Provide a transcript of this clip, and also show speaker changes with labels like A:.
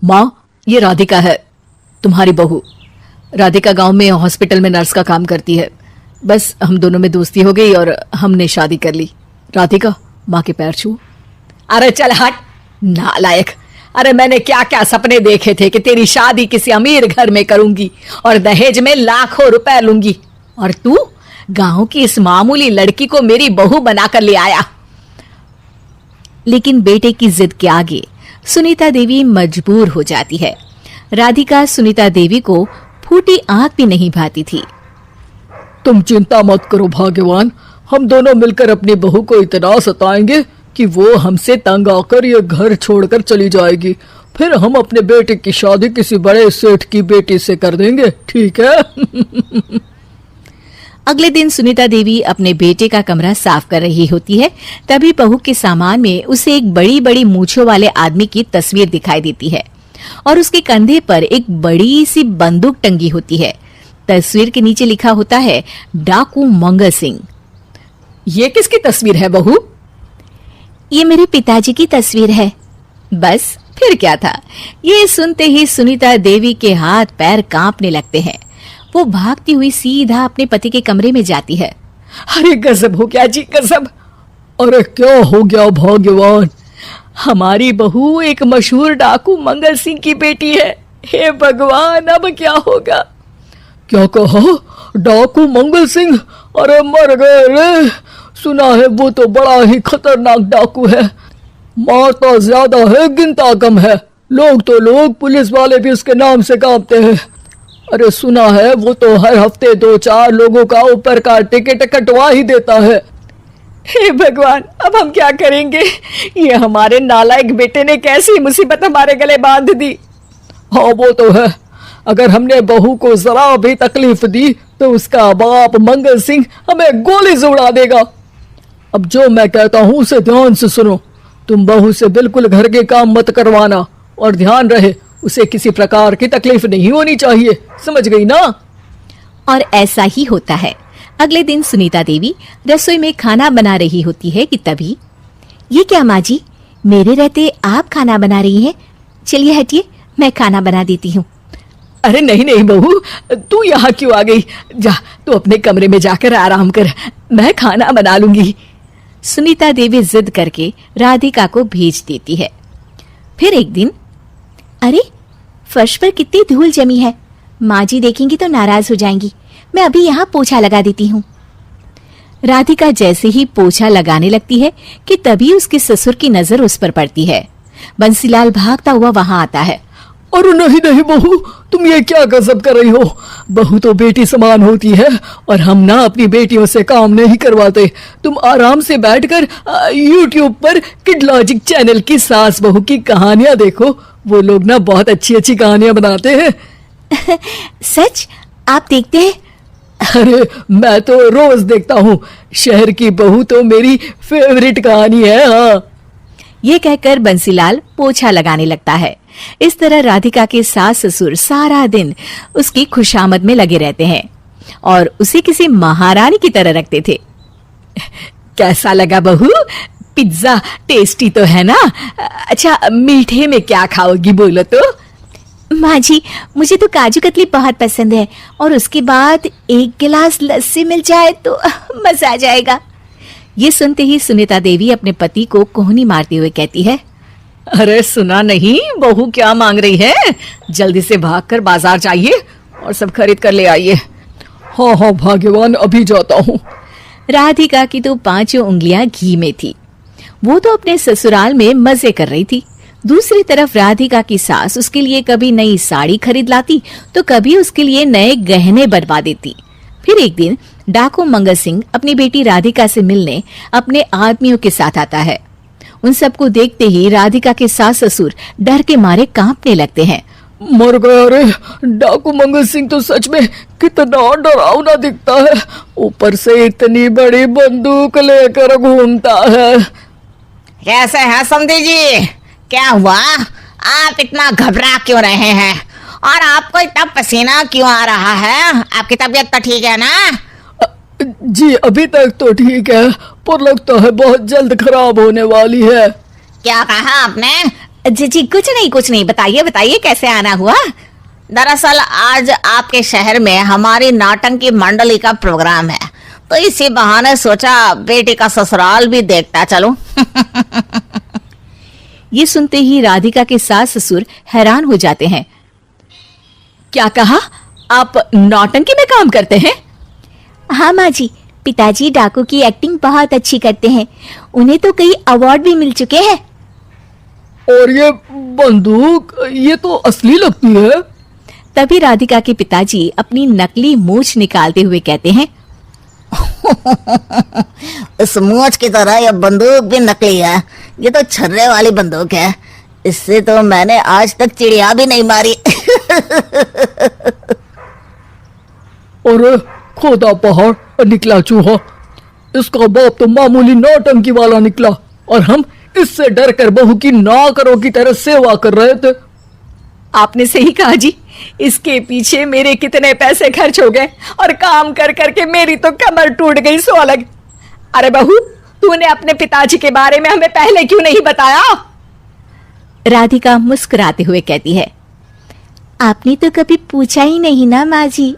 A: माँ, ये राधिका है, तुम्हारी बहू। राधिका गांव में हॉस्पिटल में नर्स का काम करती है। बस हम दोनों में दोस्ती हो गई और हमने शादी कर ली। राधिका, माँ के पैर छू।
B: अरे चल हट नालायक। अरे मैंने क्या क्या सपने देखे थे कि तेरी शादी किसी अमीर घर में करूंगी और दहेज में लाखों रुपए लूंगी, और तू गांव की इस मामूली लड़की को मेरी बहू बनाकर ले आया।
C: लेकिन बेटे की जिद के आगे सुनीता देवी मजबूर हो जाती है। राधिका सुनीता देवी को फूटी आंख भी नहीं भाती थी।
A: तुम चिंता मत करो भाग्यवान, हम दोनों मिलकर अपनी बहू को इतना सताएंगे कि वो हमसे तंग आकर ये घर छोड़कर चली जाएगी। फिर हम अपने बेटे की शादी किसी बड़े सेठ की बेटी से कर देंगे, ठीक है?
C: अगले दिन सुनीता देवी अपने बेटे का कमरा साफ कर रही होती है। तभी बहू के सामान में उसे एक बड़ी बड़ी मूंछों वाले आदमी की तस्वीर दिखाई देती है और उसके कंधे पर एक बड़ी सी बंदूक टंगी होती है। तस्वीर के नीचे लिखा होता है डाकू मंगल सिंह।
B: ये किसकी तस्वीर है बहू?
C: ये मेरे पिताजी की तस्वीर है। बस फिर क्या था। ये सुनते ही सुनीता देवी के हाथ पैर कांपने लगते हैं। वो भागती हुई सीधा अपने पति के कमरे में जाती है।
B: अरे गजब हो गया जी, गजब।
A: अरे क्या हो गया भाग्यवान?
B: हमारी बहू एक मशहूर डाकू मंगल सिंह की बेटी है। हे भगवान, अब क्या होगा?
A: क्या कहा? डाकू मंगल सिंह? अरे मर गए रे। सुना है वो तो बड़ा ही खतरनाक डाकू है। मारता ज्यादा है, गिनता कम है। लोग पुलिस वाले भी उसके नाम से कांपते हैं। अरे सुना है वो तो हर हफ्ते 2-4 लोगों का ऊपर का टिकट कटवा ही देता है।
B: हे भगवान, अब हम क्या करेंगे? ये हमारे नालायक बेटे ने कैसी मुसीबत हमारे गले बांध दी।
A: हाँ वो तो है। अगर हमने बहू को जरा भी तकलीफ दी तो उसका बाप मंगल सिंह हमें गोली से उड़ा देगा। अब जो मैं कहता हूँ उसे ध्यान से सुनो। तुम बहू से बिल्कुल घर के काम मत करवाना, और ध्यान रहे उसे किसी प्रकार की तकलीफ नहीं होनी चाहिए, समझ गई ना?
C: और ऐसा ही होता है। अगले दिन सुनीता देवी रसोई में खाना बना रही होती है कि तभी, ये क्या माँ जी, मेरे रहते आप खाना बना रही हैं? चलिए हटिए, मैं खाना बना देती हूँ।
B: अरे नहीं नहीं बहू, तू यहाँ क्यों आ गई? जा तू अपने कमरे में जाकर आराम कर, मैं खाना बना लूंगी।
C: सुनीता देवी जिद करके राधिका को भेज देती है। फिर एक दिन, अरे फर्श पर कितनी धूल जमी है, माँ जी देखेंगी तो नाराज हो जाएंगी, मैं अभी यहाँ पोछा लगा देती हूँ। राधिका जैसे ही पोछा लगाने लगती है कि तभी उसके ससुर की नजर उस पर पड़ती है। बंसीलाल भागता हुआ वहां आता है।
A: अरे नहीं नहीं बहू, तुम ये क्या गजब कर रही हो? बहू तो बेटी समान होती है और हम ना अपनी बेटियों से काम नहीं करवाते। तुम आराम से बैठकर YouTube पर किड लॉजिक चैनल की सास बहू की कहानियां देखो। वो लोग ना बहुत अच्छी अच्छी कहानियां बनाते हैं।
C: सच? आप देखते हैं?
A: अरे मैं तो रोज देखता हूँ। शहर की बहू तो मेरी फेवरेट कहानी है। हाँ,
C: ये कहकर बंसीलाल पोछा लगाने लगता है। इस तरह राधिका के सास ससुर सारा दिन उसकी खुशामद में लगे रहते हैं और उसे किसी महारानी की तरह रखते थे।
B: कैसा लगा बहू? पिज्जा टेस्टी तो है ना? अच्छा, मीठे में क्या खाओगी बोलो तो?
C: माँ जी, मुझे तो काजू कतली बहुत पसंद है और उसके बाद एक गिलास लस्सी मिल जाए तो मजा आ जाएगा। ये सुनते ही सुनीता देवी अपने पति को कोहनी मारते हुए कहती है,
B: अरे सुना नहीं बहू क्या मांग रही है? जल्दी से भागकर बाजार जाइए और सब खरीद कर ले आइए।
A: हाँ हाँ भाग्यवान, अभी जाता हूँ।
C: राधिका की तो 5 उंगलियां घी में थी। वो तो अपने ससुराल में मजे कर रही थी। दूसरी तरफ राधिका की सास उसके लिए कभी नई साड़ी खरीद लाती तो कभी उसके लिए नए गहने बनवा देती। फिर एक दिन डाकू मंगल सिंह अपनी बेटी राधिका से मिलने अपने आदमियों के साथ आता है। उन सबको देखते ही राधिका के सास ससुर डर के मारे कांपने लगते हैं।
A: मर गया रे, डाकू मंगल सिंह तो सच में कितना डरावना दिखता है। ऊपर से इतनी बड़ी बंदूक लेकर घूमता है।
D: कैसे हैं समधी जी? क्या हुआ? आप इतना घबरा क्यों रहे हैं? और आपको इतना पसीना क्यों आ रहा है? आपकी तबीयत तो ठीक है ना?
A: जी अभी तक तो ठीक है, पर लगता है बहुत जल्द खराब होने वाली है।
D: क्या कहा आपने?
C: जी जी, कुछ नहीं, बताइए बताइए कैसे आना हुआ।
D: दरअसल आज आपके शहर में हमारी नाटंकी मंडली का प्रोग्राम है, तो इसी बहाने सोचा बेटी का ससुराल भी देखता चलूं।
C: ये सुनते ही राधिका के सास ससुर हैरान हो जाते हैं। क्या कहा? आप नौटंकी में काम करते हैं?
E: हाँ माँ जी, पिताजी डाकू की एक्टिंग बहुत अच्छी करते हैं। उन्हें तो कई अवार्ड भी मिल चुके हैं।
A: और ये बंदूक, ये तो असली लगती है।
C: तभी राधिका के पिताजी अपनी नकली मूछ निकालते हुए कहते हैं,
D: इस मूंछ की तरह यह बंदूक भी नकली है। ये तो छर्रे वाली बंदूक है। इससे तो मैंने आज तक चिड़िया भी नहीं मारी।
A: अरे खोदा पहाड़ निकला चूहा। इसका बाप तो मामूली नौटंकी वाला निकला और हम इससे डर कर बहू की नौकरों की तरह सेवा कर रहे थे।
B: आपने सही कहा जी, इसके पीछे मेरे कितने पैसे खर्च हो गए और काम कर करके मेरी तो कमर टूट गई सो अलग। अरे बहू, तूने अपने पिताजी के बारे में हमें पहले क्यों नहीं बताया?
C: राधिका मुस्कुराते हुए कहती है,
E: आपने तो कभी पूछा ही नहीं ना माँ जी।